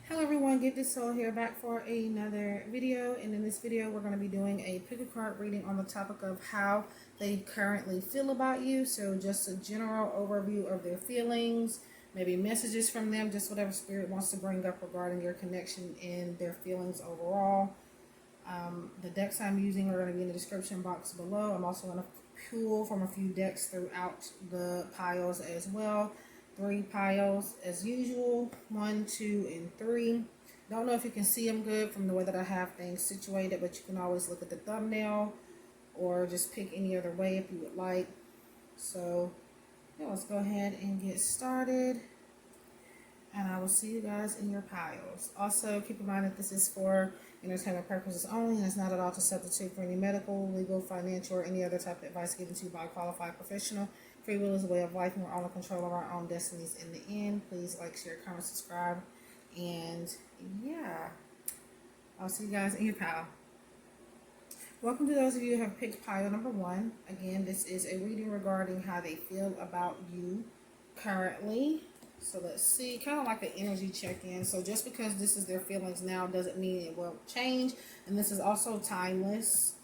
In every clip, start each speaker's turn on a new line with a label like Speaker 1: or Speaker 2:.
Speaker 1: Hello everyone, GiftedSoul here, back for another video. And in this video we're going to be doing a pick a card reading on the topic of how they currently feel about you. So just a general overview of their feelings, maybe messages from them, just whatever spirit wants to bring up regarding your connection and their feelings overall. The decks I'm using are going to be in the description box below. I'm also going to pull from a few decks throughout the piles as well. 3 piles as usual, 1, 2, and 3. Don't know if you can see them good from the way that I have things situated, but you can always look at the thumbnail or just pick any other way if you would like. So yeah, let's go ahead and get started, and I will see you guys in your piles. Also, keep in mind that this is for entertainment purposes only, and it's not at all to substitute for any medical, legal, financial, or any other type of advice given to you by a qualified professional. Free will is a way of life, and we're all in control of our own destinies in the end. Please like, share, comment, subscribe, and yeah, I'll see you guys in your pile. Welcome to those of you who have picked pile number 1. Again, this is a reading regarding how they feel about you currently. So let's see, kind of like an energy check-in. So just because this is their feelings now doesn't mean it will change. And this is also timeless.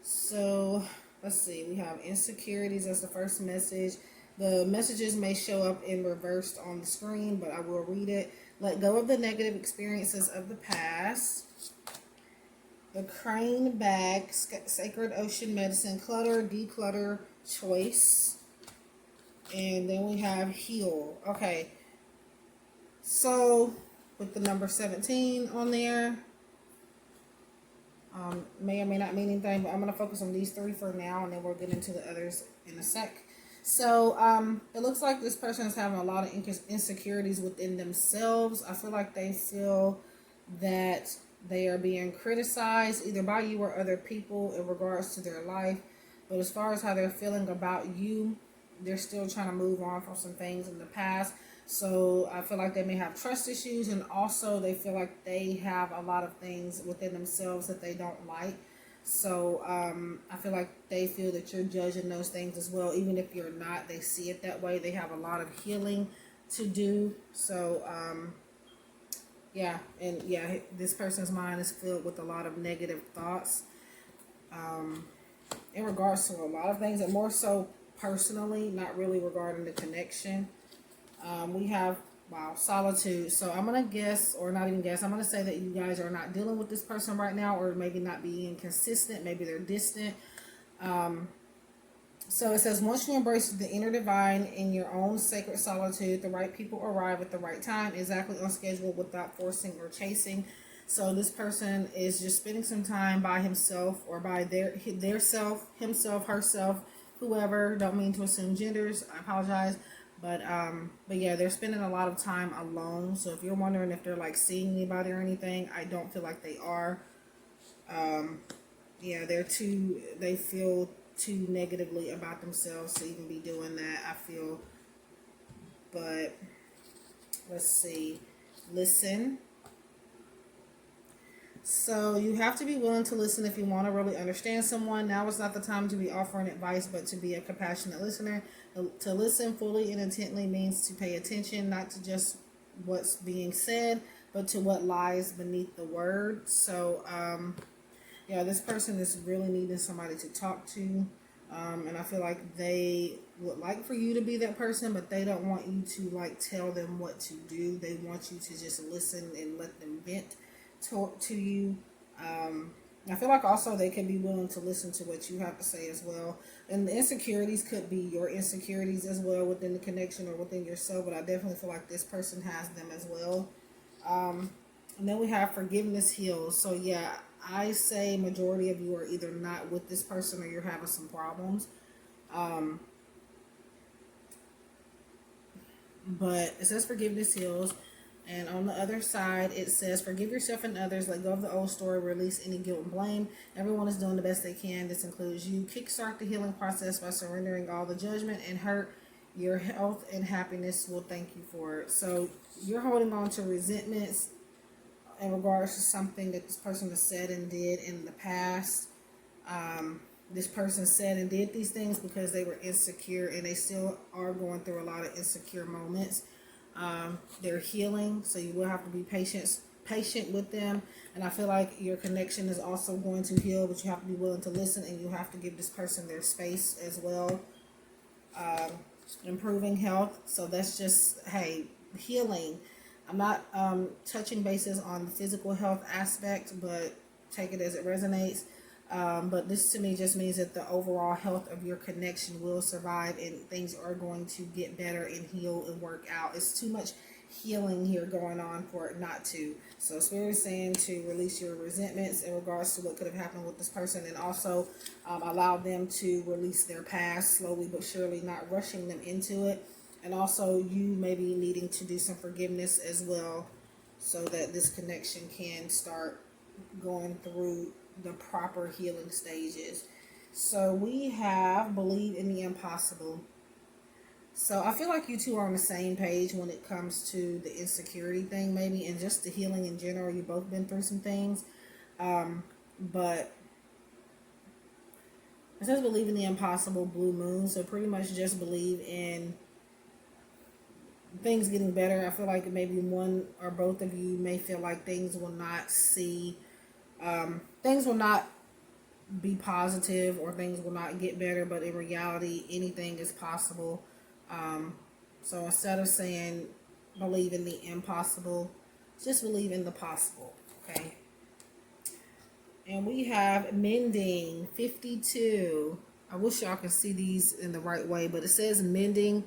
Speaker 1: So let's see, we have insecurities as the first message. The messages may show up in reversed on the screen, but I will read it. Let go of the negative experiences of the past. The crane bag, sacred ocean medicine, clutter, declutter, choice. And then we have heal. Okay. So with the number 17 on there, may or may not mean anything, but I'm going to focus on these 3 for now, and then we'll get into the others in a sec. So it looks like this person is having a lot of insecurities within themselves. I feel like they feel that they are being criticized either by you or other people in regards to their life. But as far as how they're feeling about you, they're still trying to move on from some things in the past. So I feel like they may have trust issues, and also they feel like they have a lot of things within themselves that they don't like. So I feel like they feel that you're judging those things as well. Even if you're not, they see it that way. They have a lot of healing to do. So yeah, and yeah, this person's mind is filled with a lot of negative thoughts in regards to a lot of things, and more so personally, not really regarding the connection. We have, wow, solitude. So I'm going to guess, or not even guess, I'm going to say that you guys are not dealing with this person right now, or maybe not being consistent. Maybe they're distant. So it says, once you embrace the inner divine in your own sacred solitude, the right people arrive at the right time, exactly on schedule, without forcing or chasing. So this person is just spending some time by himself, or by their self, himself, herself, whoever. Don't mean to assume genders. I apologize. But yeah, they're spending a lot of time alone. So if you're wondering if they're like seeing anybody or anything, I don't feel like they are. Yeah, they feel too negatively about themselves to even be doing that, I feel. But let's see. Listen. So you have to be willing to listen if you want to really understand someone. Now is not the time to be offering advice, but to be a compassionate listener. To listen fully and intently means to pay attention, not to just what's being said, but to what lies beneath the word. So yeah, this person is really needing somebody to talk to. And I feel like they would like for you to be that person, but they don't want you to like tell them what to do. They want you to just listen and let them vent to you. I feel like also they could be willing to listen to what you have to say as well. And the insecurities could be your insecurities as well within the connection or within yourself, but I definitely feel like this person has them as well. And then we have forgiveness heals. So yeah, I say majority of you are either not with this person or you're having some problems. But it says forgiveness heals. And on the other side, it says, forgive yourself and others, let go of the old story, release any guilt and blame. Everyone is doing the best they can. This includes you. Kickstart the healing process by surrendering all the judgment and hurt. Your health and happiness will thank you for it. So you're holding on to resentments in regards to something that this person has said and did in the past. This person said and did these things because they were insecure, and they still are going through a lot of insecure moments. They're healing, so you will have to be patient with them. And I feel like your connection is also going to heal, but you have to be willing to listen, and you have to give this person their space as well. Improving health, so that's just, hey, healing. I'm not touching bases on the physical health aspect, but take it as it resonates. But this to me just means that the overall health of your connection will survive, and things are going to get better and heal and work out. It's too much healing here going on for it not to. So Spirit is saying to release your resentments in regards to what could have happened with this person, and also allow them to release their past slowly but surely, not rushing them into it. And also you maybe needing to do some forgiveness as well, so that this connection can start going through the proper healing stages. So we have believe in the impossible. So I feel like you two are on the same page when it comes to the insecurity thing, maybe, and just the healing in general. You've both been through some things. But it says believe in the impossible, blue moon. So pretty much just believe in things getting better. I feel like maybe one or both of you may feel like things will not be positive, or things will not get better, but in reality anything is possible. So instead of saying believe in the impossible, just believe in the possible. Okay. And we have mending 52. I wish y'all could see these in the right way, but it says mending.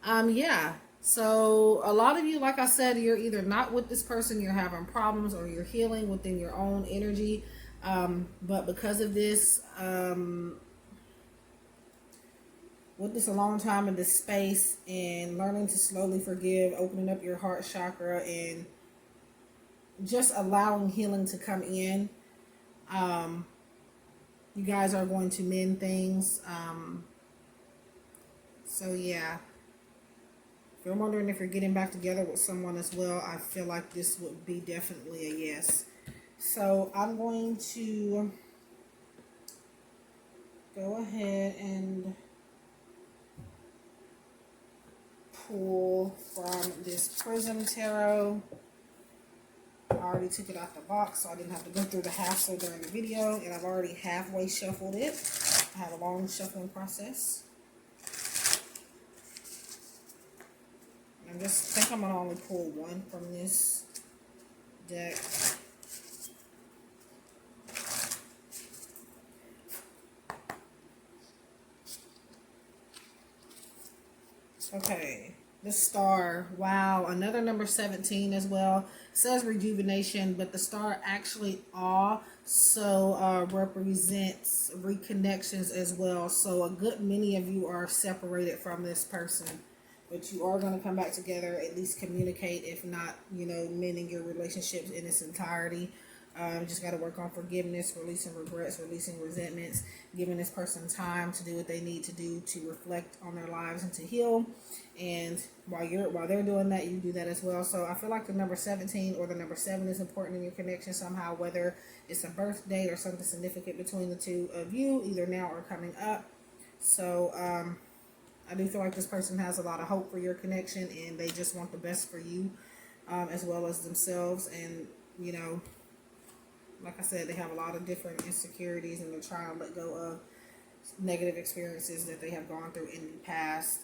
Speaker 1: Yeah. So a lot of you, like I said, you're either not with this person, you're having problems, or you're healing within your own energy. But because of this, with this a long time in this space, and learning to slowly forgive, opening up your heart chakra, and just allowing healing to come in, you guys are going to mend things. So yeah, if you're wondering if you're getting back together with someone as well, I feel like this would be definitely a yes. So I'm going to go ahead and pull from this Prism Tarot. I already took it out the box, so I didn't have to go through the hassle during the video, and I've already halfway shuffled it. I have a long shuffling process. I just think I'm gonna only pull one from this deck. Okay, the star. Wow, another number 17 as well. It says rejuvenation, but the star actually also represents reconnections as well. So a good many of you are separated from this person, but you are going to come back together, at least communicate, if not, mending your relationships in its entirety. Just got to work on forgiveness, releasing regrets, releasing resentments, giving this person time to do what they need to do to reflect on their lives and to heal. And while they're doing that, you do that as well. So I feel like the number 17 or the number 7 is important in your connection somehow, whether it's a birthday or something significant between the two of you, either now or coming up. So I do feel like this person has a lot of hope for your connection, and they just want the best for you, as well as themselves. And like I said, they have a lot of different insecurities, and they're trying to let go of negative experiences that they have gone through in the past.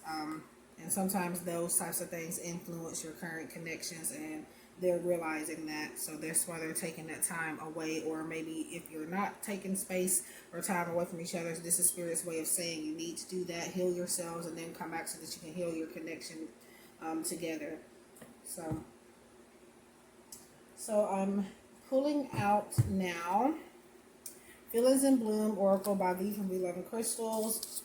Speaker 1: And sometimes those types of things influence your current connections, and they're realizing that. So that's why they're taking that time away. Or maybe if you're not taking space or time away from each other, this is Spirit's way of saying you need to do that, heal yourselves, and then come back so that you can heal your connection together. So I'm pulling out now Feelings in Bloom Oracle by V from V11 Crystals.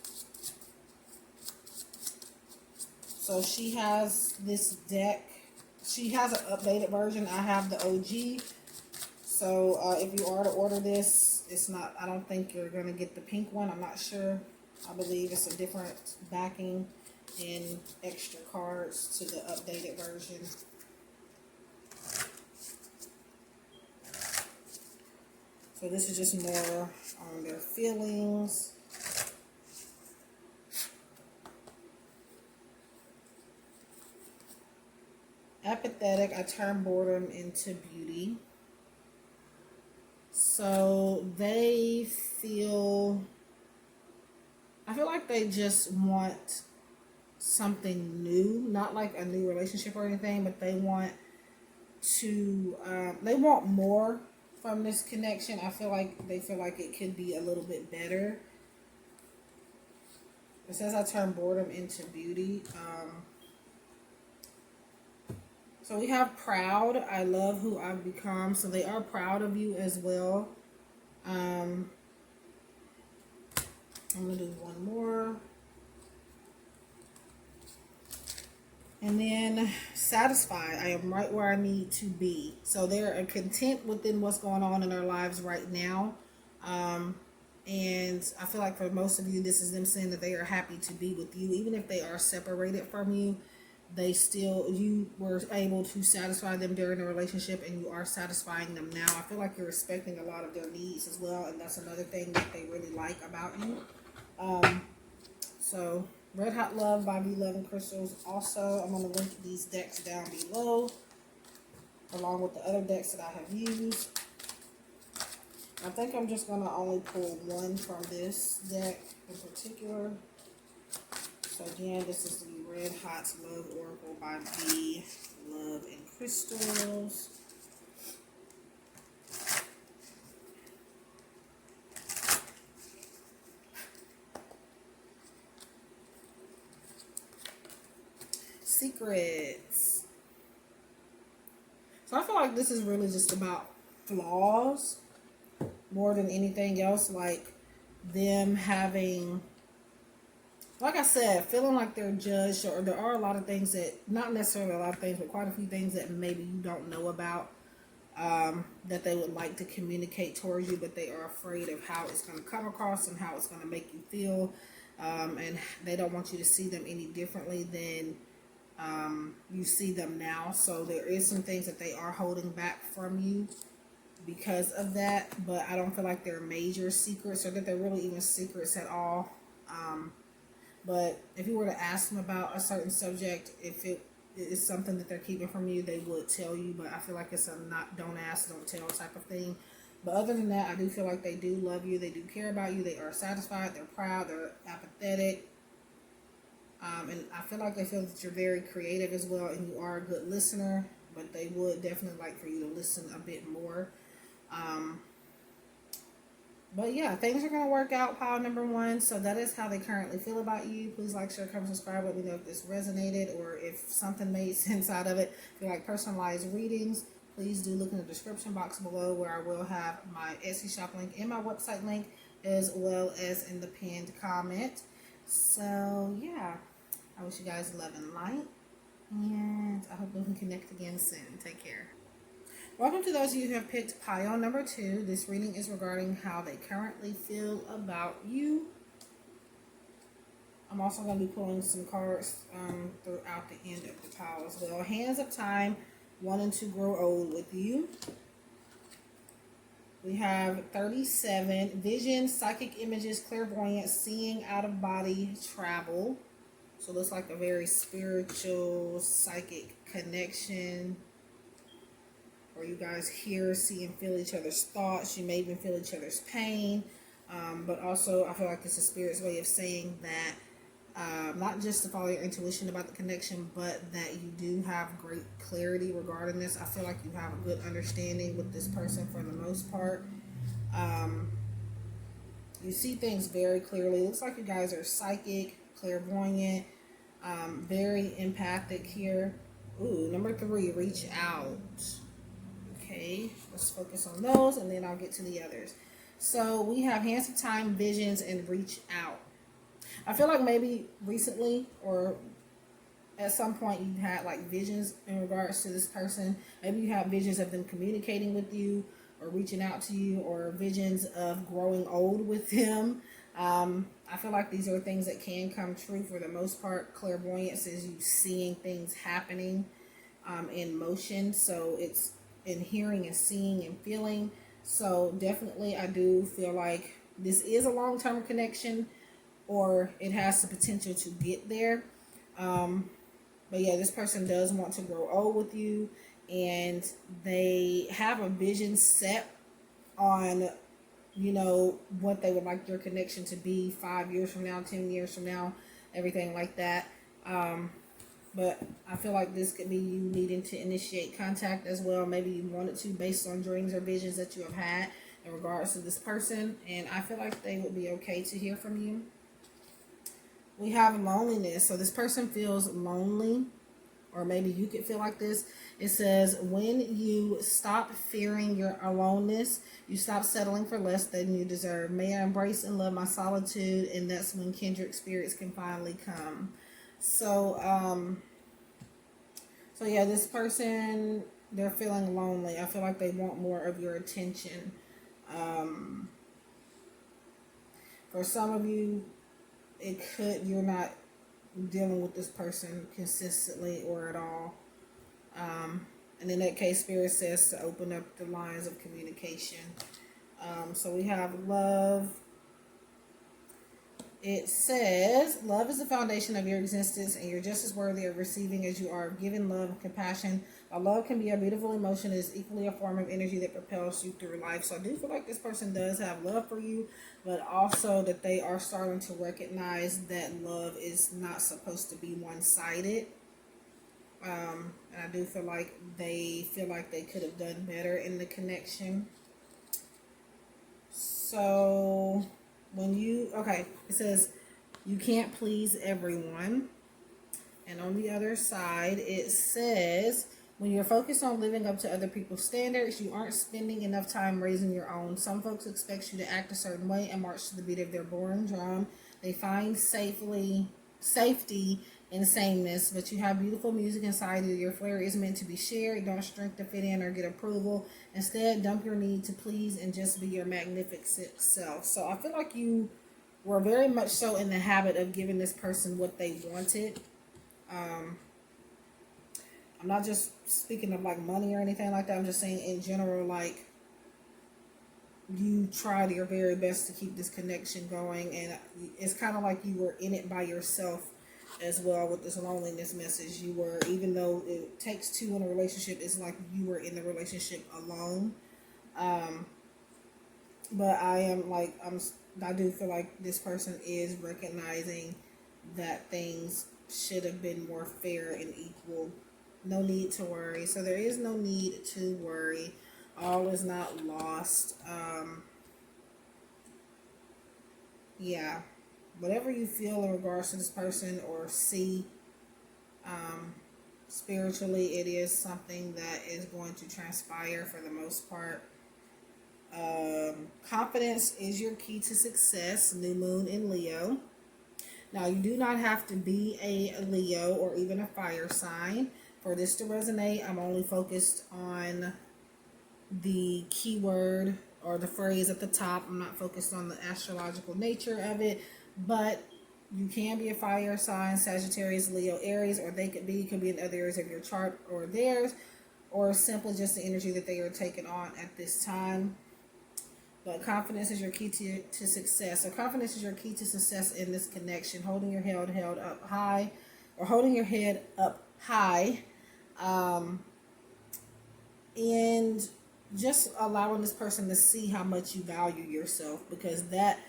Speaker 1: So she has this deck. She has an updated version. I have the OG. So if you are to order this, it's not, I don't think you're going to get the pink one. I'm not sure. I believe it's a different backing and extra cards to the updated version. So this is just more on their feelings. apathetic. I turn boredom into beauty. So they feel, I feel like they just want something new, not like a new relationship or anything, but they want to, they want more from this connection. I feel like they feel like it could be a little bit better. It says I turn boredom into beauty. So we have proud. I love who I've become. So they are proud of you as well. I'm going to do one more. And then satisfied. I am right where I need to be. So they're content within what's going on in their lives right now. And I feel like for most of you, this is them saying that they are happy to be with you. Even if they are separated from you, they still, you were able to satisfy them during the relationship, and you are satisfying them now. I feel like you're respecting a lot of their needs as well, and that's another thing that they really like about you. So Red Hot Love by Love and Crystals. Also, I'm going to link these decks down below, along with the other decks that I have used. I think I'm just going to only pull one from this deck in particular. So again, this is the Red Hot Love Oracle by Love and Crystals. Secrets. So I feel like this is really just about flaws more than anything else. Like them having, like I said, feeling like they're judged, or there are a lot of things that, not necessarily a lot of things, but quite a few things that maybe you don't know about, that they would like to communicate towards you, but they are afraid of how it's going to come across and how it's going to make you feel, and they don't want you to see them any differently than you see them now. So there is some things that they are holding back from you because of that, but I don't feel like they're major secrets, or that they're really even secrets at all. But if you were to ask them about a certain subject, if it is something that they're keeping from you, they would tell you. But I feel like it's a not, don't ask, don't tell type of thing. But other than that, I do feel like they do love you. They do care about you. They are satisfied. They're proud. They're apathetic. And I feel like they feel that you're very creative as well, and you are a good listener. But they would definitely like for you to listen a bit more. But yeah, things are going to work out, pile number one. So that is how they currently feel about you. Please like, share, comment, subscribe. Let me know if this resonated or if something made sense out of it. If you like personalized readings, please do look in the description box below, where I will have my Etsy shop link and my website link, as well as in the pinned comment. So yeah, I wish you guys love and light, and I hope we can connect again soon. Take care. Welcome to those of you who have picked pile number 2. This reading is regarding how they currently feel about you. I'm also going to be pulling some cards throughout the end of the pile as well. Hands of Time, wanting to grow old with you. We have 37, vision, psychic images, clairvoyant, seeing, out of body, travel. So it looks like a very spiritual, psychic connection, where you guys hear, see, and feel each other's thoughts. You may even feel each other's pain. But also, I feel like this is Spirit's way of saying that not just to follow your intuition about the connection, but that you do have great clarity regarding this. I feel like you have a good understanding with this person for the most part. You see things very clearly. It looks like you guys are psychic, clairvoyant, very empathic here. Ooh, number 3, reach out. Okay, let's focus on those, and then I'll get to the others. So we have Hands of Time, visions, and reach out. I feel like maybe recently or at some point you had like visions in regards to this person. Maybe you have visions of them communicating with you or reaching out to you, or visions of growing old with them. I feel like these are things that can come true for the most part. Clairvoyance is you seeing things happening in motion. So it's in hearing and seeing and feeling. So definitely I do feel like this is a long-term connection, or it has the potential to get there. But yeah, this person does want to grow old with you, and they have a vision set on, you know, what they would like your connection to be 5 years from now, 10 years from now, everything like that. But I feel like this could be you needing to initiate contact as well. Maybe you wanted to based on dreams or visions that you have had in regards to this person. And I feel like they would be okay to hear from you. We have loneliness. So this person feels lonely, or maybe you could feel like this. It says, when you stop fearing your aloneness, you stop settling for less than you deserve. May I embrace and love my solitude, and that's when kindred spirits can finally come. So yeah, this person, they're feeling lonely. I feel like they want more of your attention. For some of you, you're not dealing with this person consistently or at all. And in that case, Spirit says to open up the lines of communication. So we have love. It says, love is the foundation of your existence, and you're just as worthy of receiving as you are of giving love and compassion. While love can be a beautiful emotion, it is equally a form of energy that propels you through life. So I do feel like this person does have love for you, but also that they are starting to recognize that love is not supposed to be one-sided. And I do feel like they could have done better in the connection. So it says you can't please everyone. And on the other side, it says, when you're focused on living up to other people's standards, you aren't spending enough time raising your own. Some folks expect you to act a certain way and march to the beat of their boring drum. They find safety in sameness, but you have beautiful music inside you. Your flair is meant to be shared. Don't shrink to fit in or get approval. Instead, dump your need to please and just be your magnificent self. So I feel like you were very much so in the habit of giving this person what they wanted. I'm not just speaking of like money or anything like that. I'm just saying in general, like, you tried your very best to keep this connection going, and it's kind of like you were in it by yourself as well with this loneliness message. You were, even though it takes two in a relationship, it's like you were in the relationship alone. But I do feel like this person is recognizing that things should have been more fair and equal. No need to worry. So there is no need to worry. All is not lost. Yeah. Whatever you feel in regards to this person or see spiritually, it is something that is going to transpire for the most part. Confidence is your key to success. New moon in Leo. Now, you do not have to be a Leo or even a fire sign for this to resonate. I'm only focused on the keyword or the phrase at the top. I'm not focused on the astrological nature of it, but you can be a fire sign, Sagittarius, Leo, Aries, or they could be in other areas of your chart or theirs, or simply just the energy that they are taking on at this time. But confidence is your key to success. So confidence is your key to success in this connection. Holding your head up high, or holding your head up high, and just allowing this person to see how much you value yourself, because that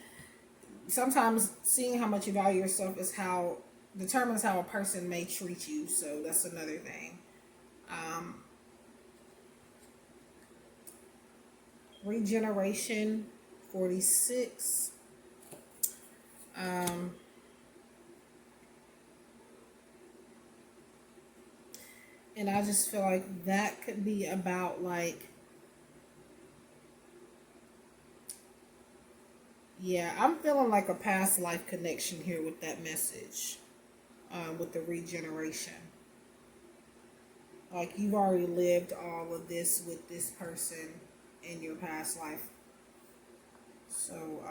Speaker 1: sometimes seeing how much you value yourself is how determines how a person may treat you. So that's another thing. Regeneration 46. And I just feel like that could be about, like, yeah, I'm feeling like a past life connection here with that message, with the regeneration. Like, you've already lived all of this with this person in your past life. So,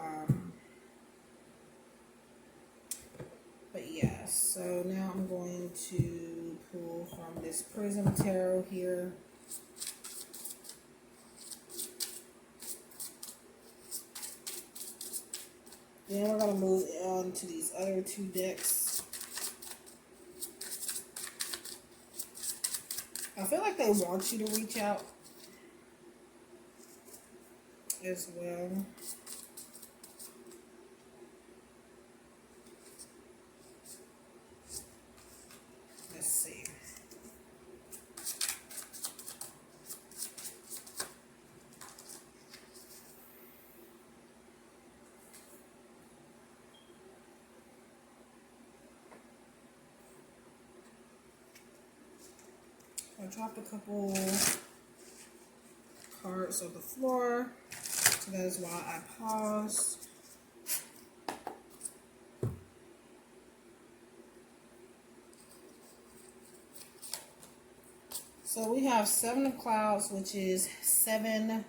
Speaker 1: but yeah, so now I'm going to pull from this Prism Tarot here. Then we're going to move on to these other two decks. I feel like they want you to reach out as well. Let's see. I dropped a couple cards on the floor, so that is why I paused. So we have 7 of clouds, which is 7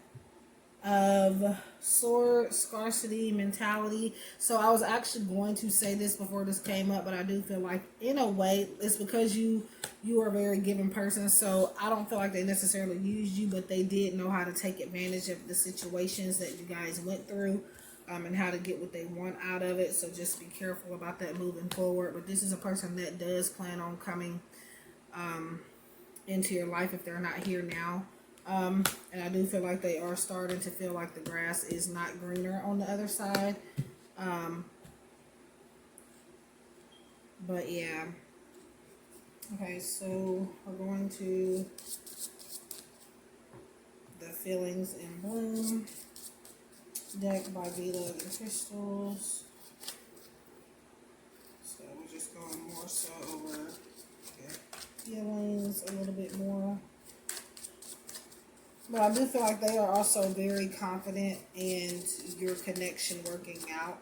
Speaker 1: of swords, scarcity mentality. So I was actually going to say this before this came up, but I do feel like in a way it's because you are a very giving person. So I don't feel like they necessarily used you, but they did know how to take advantage of the situations that you guys went through, and how to get what they want out of it. So just be careful about that moving forward. But this is a person that does plan on coming into your life if they're not here now. And I do feel like they are starting to feel like the grass is not greener on the other side. But yeah. Okay, so we're going to the Feelings in Bloom deck by Love and Crystals. So we're just going more so over feelings a little bit more. But I do feel like they are also very confident in your connection working out.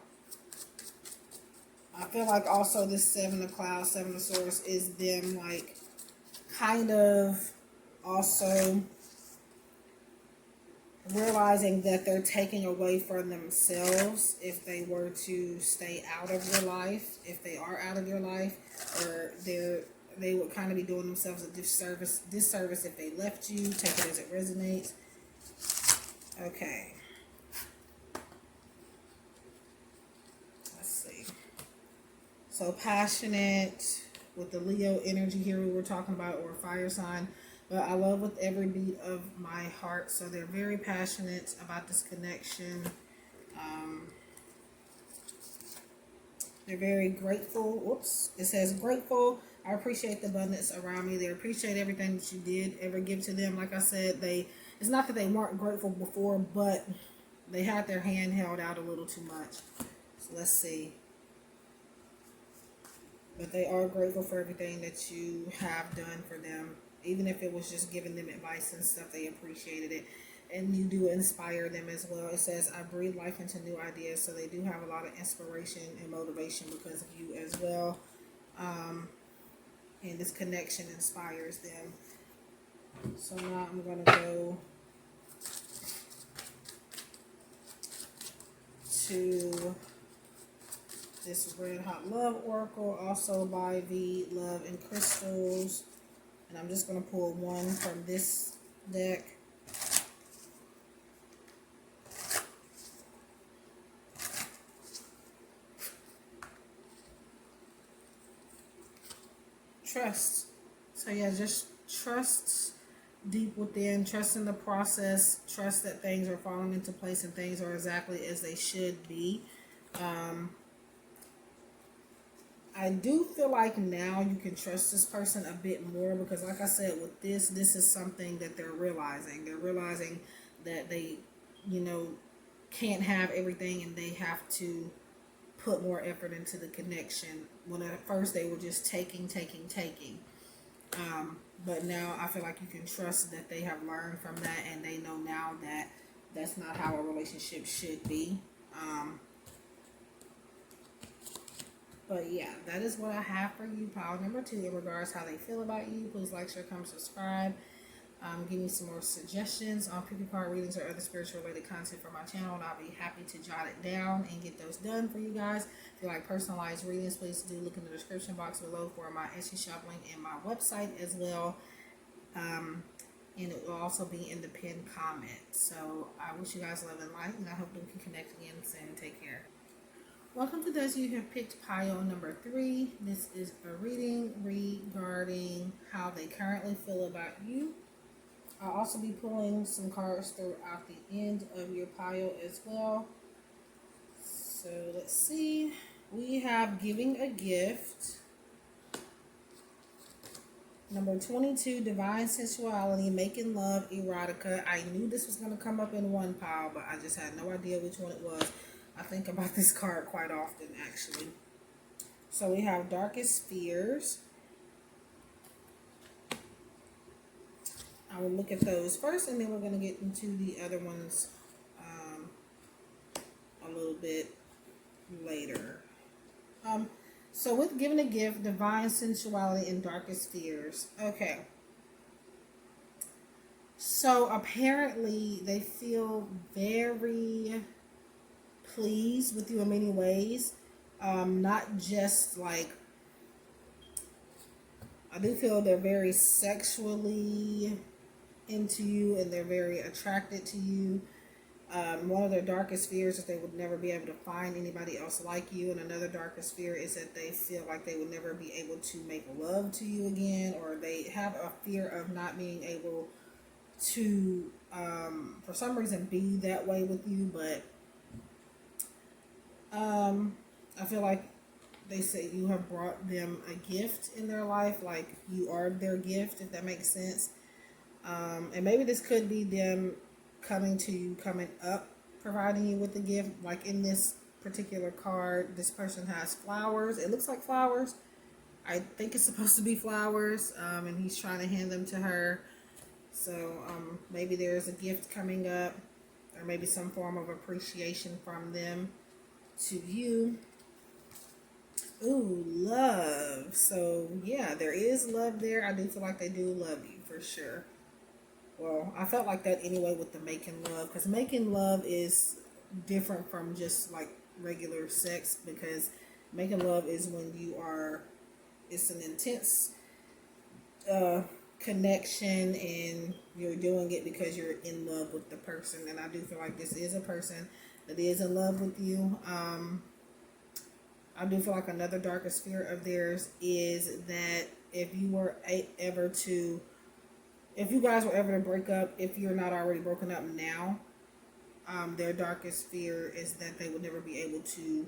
Speaker 1: I feel like also this 7 of clouds, 7 of swords is them like kind of also realizing that they're taking away from themselves if they were to stay out of your life, if they are out of your life, or they would kind of be doing themselves a disservice if they left you. Take it as it resonates. Okay. Let's see. So passionate with the Leo energy here we were talking about, or fire sign. But I love with every beat of my heart. So they're very passionate about this connection. They're very grateful. Whoops. It says grateful. I appreciate the abundance around me. They appreciate everything that you did ever give to them. Like I said, it's not that they weren't grateful before, but they had their hand held out a little too much. So let's see. But they are grateful for everything that you have done for them. Even if it was just giving them advice and stuff, they appreciated it. And you do inspire them as well. It says, I breathe life into new ideas. So they do have a lot of inspiration and motivation because of you as well. And this connection inspires them. So now I'm going to go to this Red Hot Love Oracle, also by the Love and Crystals. And I'm just going to pull one from this deck. Trust. So yeah, just trust deep within, trust in the process, trust that things are falling into place and things are exactly as they should be. I do feel like now you can trust this person a bit more because like I said, with this is something that they're realizing. They're realizing that they, can't have everything and they have to put more effort into the connection. When at first they were just taking. But now I feel like you can trust that they have learned from that and they know now that that's not how a relationship should be. But yeah, that is what I have for you, pile number 2, in regards to how they feel about you. Please like, share, comment, subscribe. Give me some more suggestions on Pickacard readings or other spiritual related content for my channel, and I'll be happy to jot it down and get those done for you guys. If you like personalized readings, please do look in the description box below for my Etsy shop link and my website as well. And it will also be in the pinned comment. So I wish you guys love and light, and I hope we can connect again soon. Take care. Welcome to those of you who have picked pile number 3. This is a reading regarding how they currently feel about you. I'll also be pulling some cards throughout the end of your pile as well. So let's see. We have giving a gift. Number 22, divine sensuality, making love, erotica. I knew this was going to come up in one pile, but I just had no idea which one it was. I think about this card quite often, actually. So we have darkest fears. I will look at those first, and then we're going to get into the other ones a little bit later. So with giving a gift, divine sensuality, and darkest fears. Okay. So apparently they feel very pleased with you in many ways. Not just like, I do feel they're very sexually into you and they're very attracted to you. One of their darkest fears is they would never be able to find anybody else like you, and another darkest fear is that they feel like they would never be able to make love to you again, or they have a fear of not being able to for some reason be that way with you. But I feel like they say you have brought them a gift in their life, like you are their gift, if that makes sense. And maybe this could be them coming to you, coming up, providing you with a gift. Like in this particular card, this person has flowers. It looks like flowers. I think it's supposed to be flowers, and he's trying to hand them to her. So maybe there's a gift coming up, or maybe some form of appreciation from them to you. Ooh, love. So yeah, there is love there. I do feel like they do love you for sure. Well, I felt like that anyway with the making love, because making love is different from just like regular sex, because making love is when you are, it's an intense connection and you're doing it because you're in love with the person. And I do feel like this is a person that is in love with you. I do feel like another darkest fear of theirs is that if you guys were ever to break up, if you're not already broken up now, their darkest fear is that they would never be able to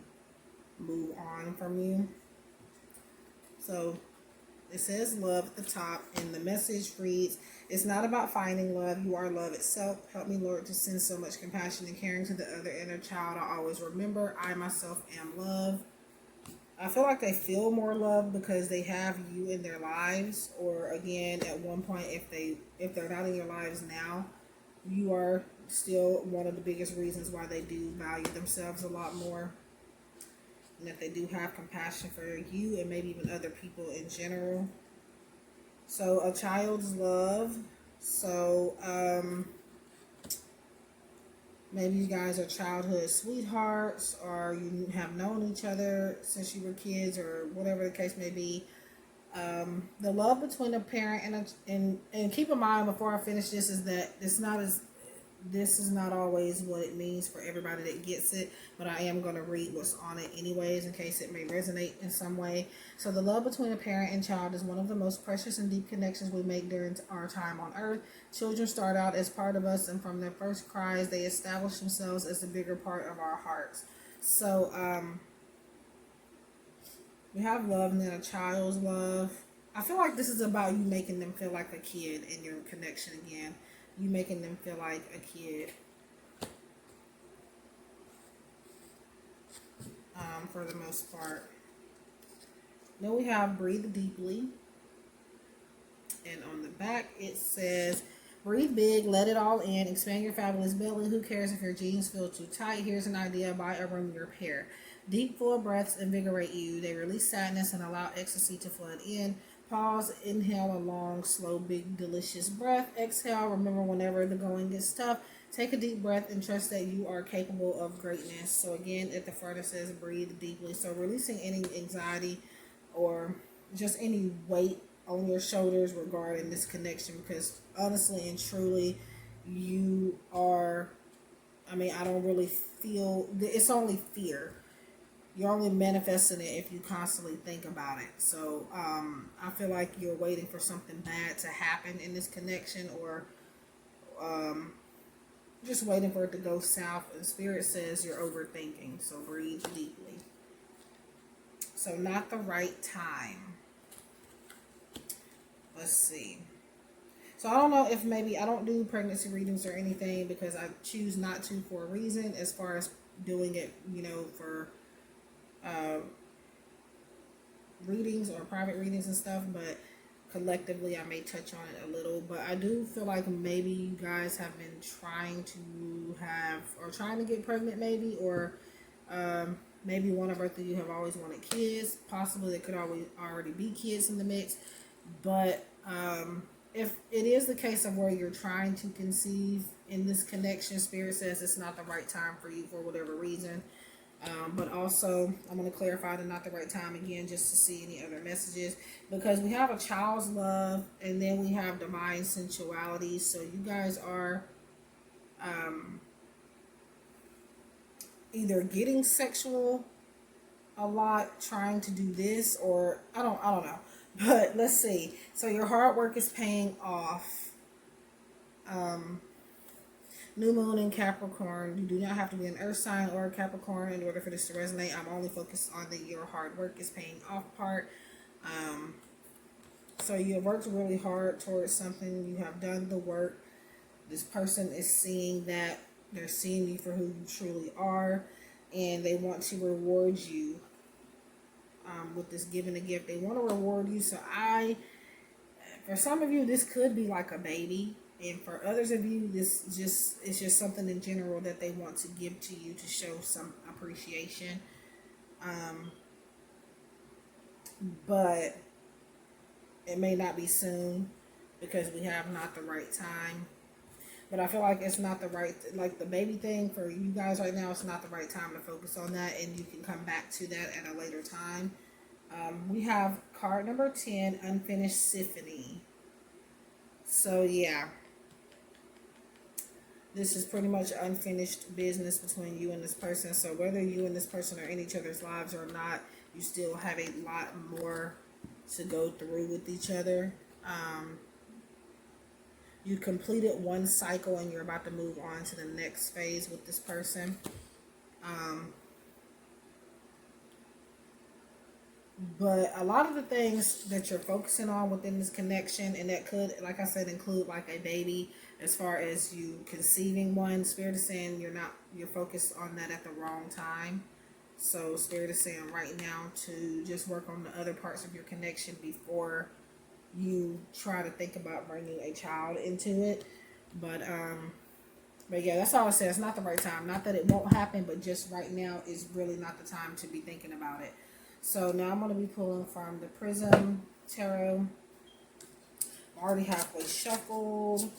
Speaker 1: move on from you. So it says love at the top, and the message reads, it's not about finding love, you are love itself. Help me, Lord, to send so much compassion and caring to the other inner child. I always remember I myself am love. I feel like they feel more love because they have you in their lives, or again, at one point, if they're not in your lives now, you are still one of the biggest reasons why they do value themselves a lot more, and that they do have compassion for you and maybe even other people in general. So a child's love. So maybe you guys are childhood sweethearts, or you have known each other since you were kids, or whatever the case may be. The love between a parent and keep in mind before I finish this is that this is not always what it means for everybody that gets it, but I am going to read what's on it anyways in case it may resonate in some way. So the love between a parent and child is one of the most precious and deep connections we make during our time on earth. Children start out as part of us, and from their first cries they establish themselves as the bigger part of our hearts. So we have love and then a child's love. I feel like this is about you making them feel like a kid in your connection again. You making them feel like a kid. For the most part. Then we have breathe deeply. And on the back it says, breathe big, let it all in, expand your fabulous belly. Who cares if your jeans feel too tight? Here's an idea, buy a room your pair. Deep, full breaths invigorate you. They release sadness and allow ecstasy to flood in. Pause, inhale a long, slow, big, delicious breath. Exhale, remember whenever the going gets tough, take a deep breath and trust that you are capable of greatness. So again, at the front it says breathe deeply. So releasing any anxiety or just any weight on your shoulders regarding this connection, because honestly and truly, you are, I don't really feel, it's only fear. you're only manifesting it if you constantly think about it. So I feel like you're waiting for something bad to happen in this connection, or just waiting for it to go south. And Spirit says you're overthinking. So breathe deeply. So not the right time. Let's see. So I don't know if maybe I don't do pregnancy readings or anything because I choose not to for a reason, as far as doing it, you know, for readings or private readings and stuff. But collectively I may touch on it a little. But I do feel like maybe you guys have been trying to have, or trying to get pregnant maybe, or maybe one or both of you have always wanted kids. Possibly there could already be kids in the mix. But if it is the case of where you're trying to conceive in this connection, Spirit says it's not the right time for you for whatever reason. But also, I'm going to clarify the not the right time again, just to see any other messages. Because we have a child's love, and then we have divine sensuality. So you guys are either getting sexual a lot, trying to do this, or I don't know. But let's see. So your hard work is paying off. New moon in Capricorn. You do not have to be an earth sign or a Capricorn in order for this to resonate. I'm only focused on the your hard work is paying off part. So you have worked really hard towards something. You have done the work. This person is seeing that. They're seeing you for who you truly are. And they want to reward you with this giving a gift. They want to reward you. So for some of you, this could be like a baby. And for others of you, it's just something in general that they want to give to you to show some appreciation. But it may not be soon because we have not the right time. But I feel like it's not the right, like the baby thing for you guys right now, it's not the right time to focus on that, and you can come back to that at a later time. We have card number 10, Unfinished Symphony. So yeah, this is pretty much unfinished business between you and this person. So whether you and this person are in each other's lives or not, you still have a lot more to go through with each other. You completed one cycle and you're about to move on to the next phase with this person. But a lot of the things that you're focusing on within this connection, and that could, like I said, include like a baby, as far as you conceiving one. Spirit is saying you're focused on that at the wrong time. So Spirit is saying right now to just work on the other parts of your connection before you try to think about bringing a child into it. But yeah, that's all it says. It's not the right time. Not that it won't happen, but just right now is really not the time to be thinking about it. So now I'm going to be pulling from the Prism Tarot. I'm already halfway shuffled.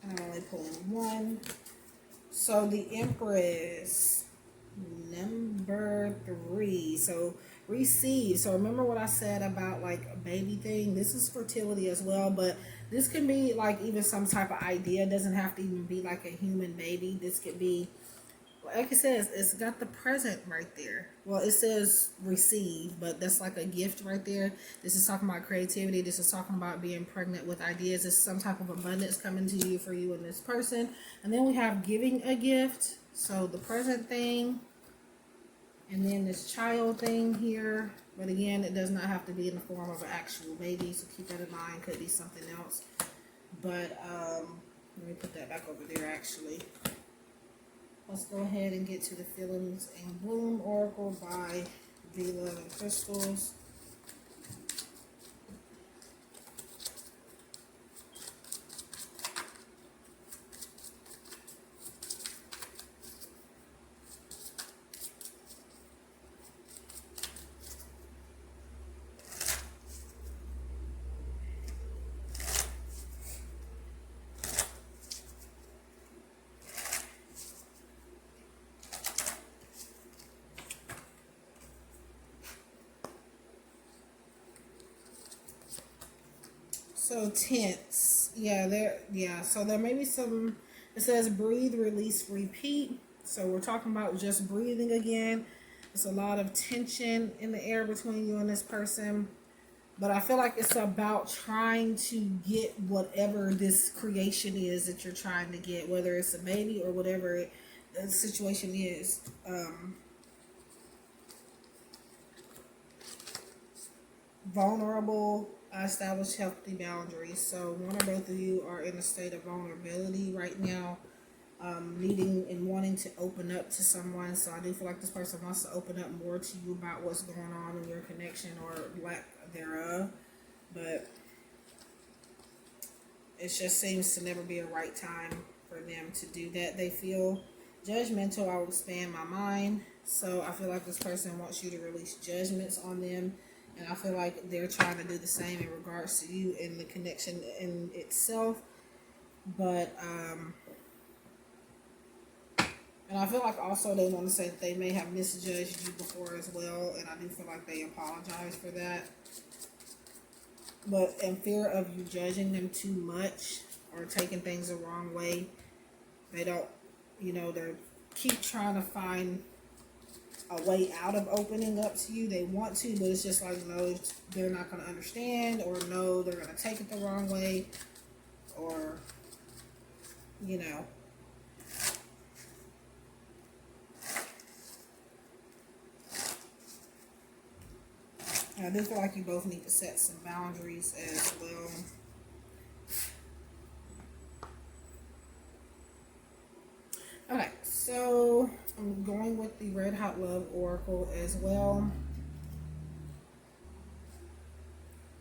Speaker 1: I'm only pulling one. So the Empress, number 3. So receive. So remember what I said about like a baby thing. This is fertility as well, but this can be like even some type of idea. It doesn't have to even be like a human baby. This could be, like it says, it's got the present right there. Well, it says receive, but that's like a gift right there. This is talking about creativity. This is talking about being pregnant with ideas. This is some type of abundance coming to you for you and this person. And then we have giving a gift. So the present thing. And then this child thing here. But again, it does not have to be in the form of an actual baby. So keep that in mind. Could be something else. But let me put that back over there actually. Let's go ahead and get to the Feelings and Bloom Oracle by V-Love and Crystals. So tense. So there may be some, it says breathe, release, repeat. So we're talking about just breathing again. There's a lot of tension in the air between you and this person. But I feel like it's about trying to get whatever this creation is that you're trying to get, whether it's a baby or whatever the situation is. Vulnerable, establish healthy boundaries. So one or both of you are in a state of vulnerability right now, needing and wanting to open up to someone. So I do feel like this person wants to open up more to you about what's going on in your connection or lack thereof. But it just seems to never be a right time for them to do that. They feel judgmental. I will expand my mind. So I feel like this person wants you to release judgments on them. And I feel like they're trying to do the same in regards to you and the connection in itself. But, and I feel like also they want to say that they may have misjudged you before as well. And I do feel like they apologize for that. But in fear of you judging them too much or taking things the wrong way, they don't, they keep trying to find a way out of opening up to you. They want to, but it's just like, no, they're not going to understand, or no, they're going to take it the wrong way, or, I do feel like you both need to set some boundaries as well. Okay, so I'm going with the Red Hot Love Oracle as well.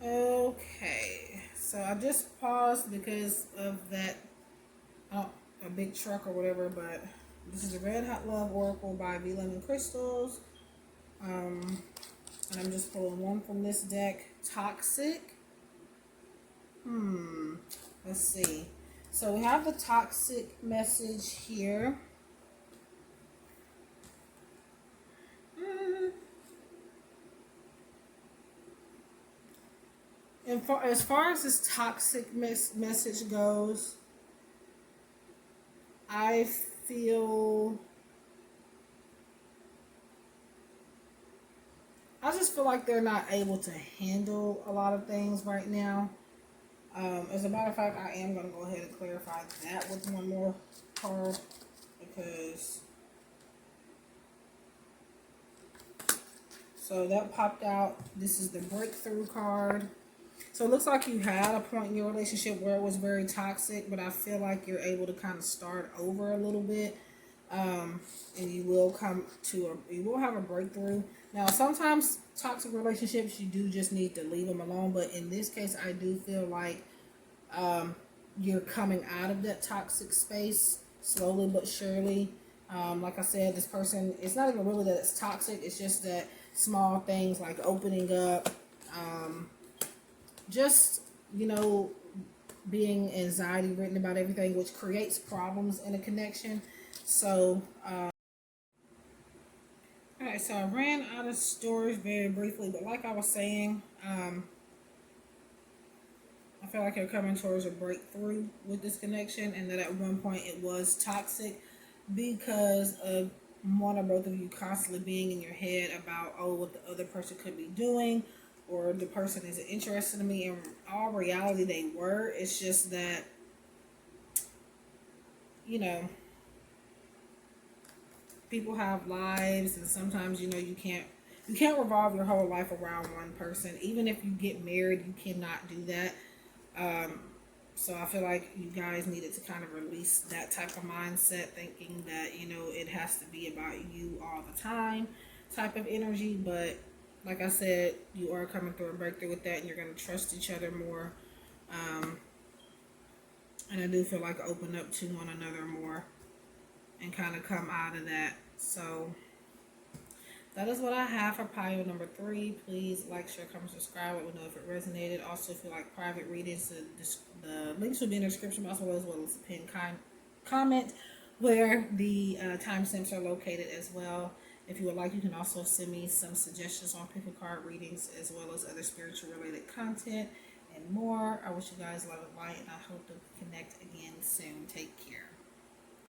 Speaker 1: Okay, so I just paused because of that, a big truck or whatever, but this is the Red Hot Love Oracle by V Lemon Crystals. And I'm just pulling one from this deck. Toxic. Let's see. So we have the toxic message here. And as far as this toxic message goes, I just feel like they're not able to handle a lot of things right now. As a matter of fact, I am going to go ahead and clarify that with one more card, because so that popped out. This is the breakthrough card. So it looks like you had a point in your relationship where it was very toxic, but I feel like you're able to kind of start over a little bit. And you will you will have a breakthrough. Now, sometimes toxic relationships, you do just need to leave them alone. But in this case, I do feel like you're coming out of that toxic space slowly but surely. Like I said, this person, it's not even really that it's toxic. It's just that small things like opening up, just, being anxiety ridden about everything, which creates problems in a connection. So, alright, so I ran out of stories very briefly, but like I was saying, I feel like you're coming towards a breakthrough with this connection, and that at one point it was toxic because of one or both of you constantly being in your head about, what the other person could be doing, or the person isn't interested in me. In all reality, they were. It's just that, people have lives, and sometimes you can't revolve your whole life around one person. Even if you get married, you cannot do that. So I feel like you guys needed to kind of release that type of mindset, thinking that it has to be about you all the time type of energy. But like I said, you are coming through a breakthrough with that, and you're going to trust each other more. And I do feel like open up to one another more and kind of come out of that. So that is what I have for pile number 3. Please like, share, comment, subscribe. Let me know if it resonated. Also, if you like private readings, the links will be in the description box, as well as the pinned comment where the timestamps are located as well. If you would like, you can also send me some suggestions on Pickacardreadings, as well as other spiritual related content. and more. I wish you guys love and light, and I hope to connect again.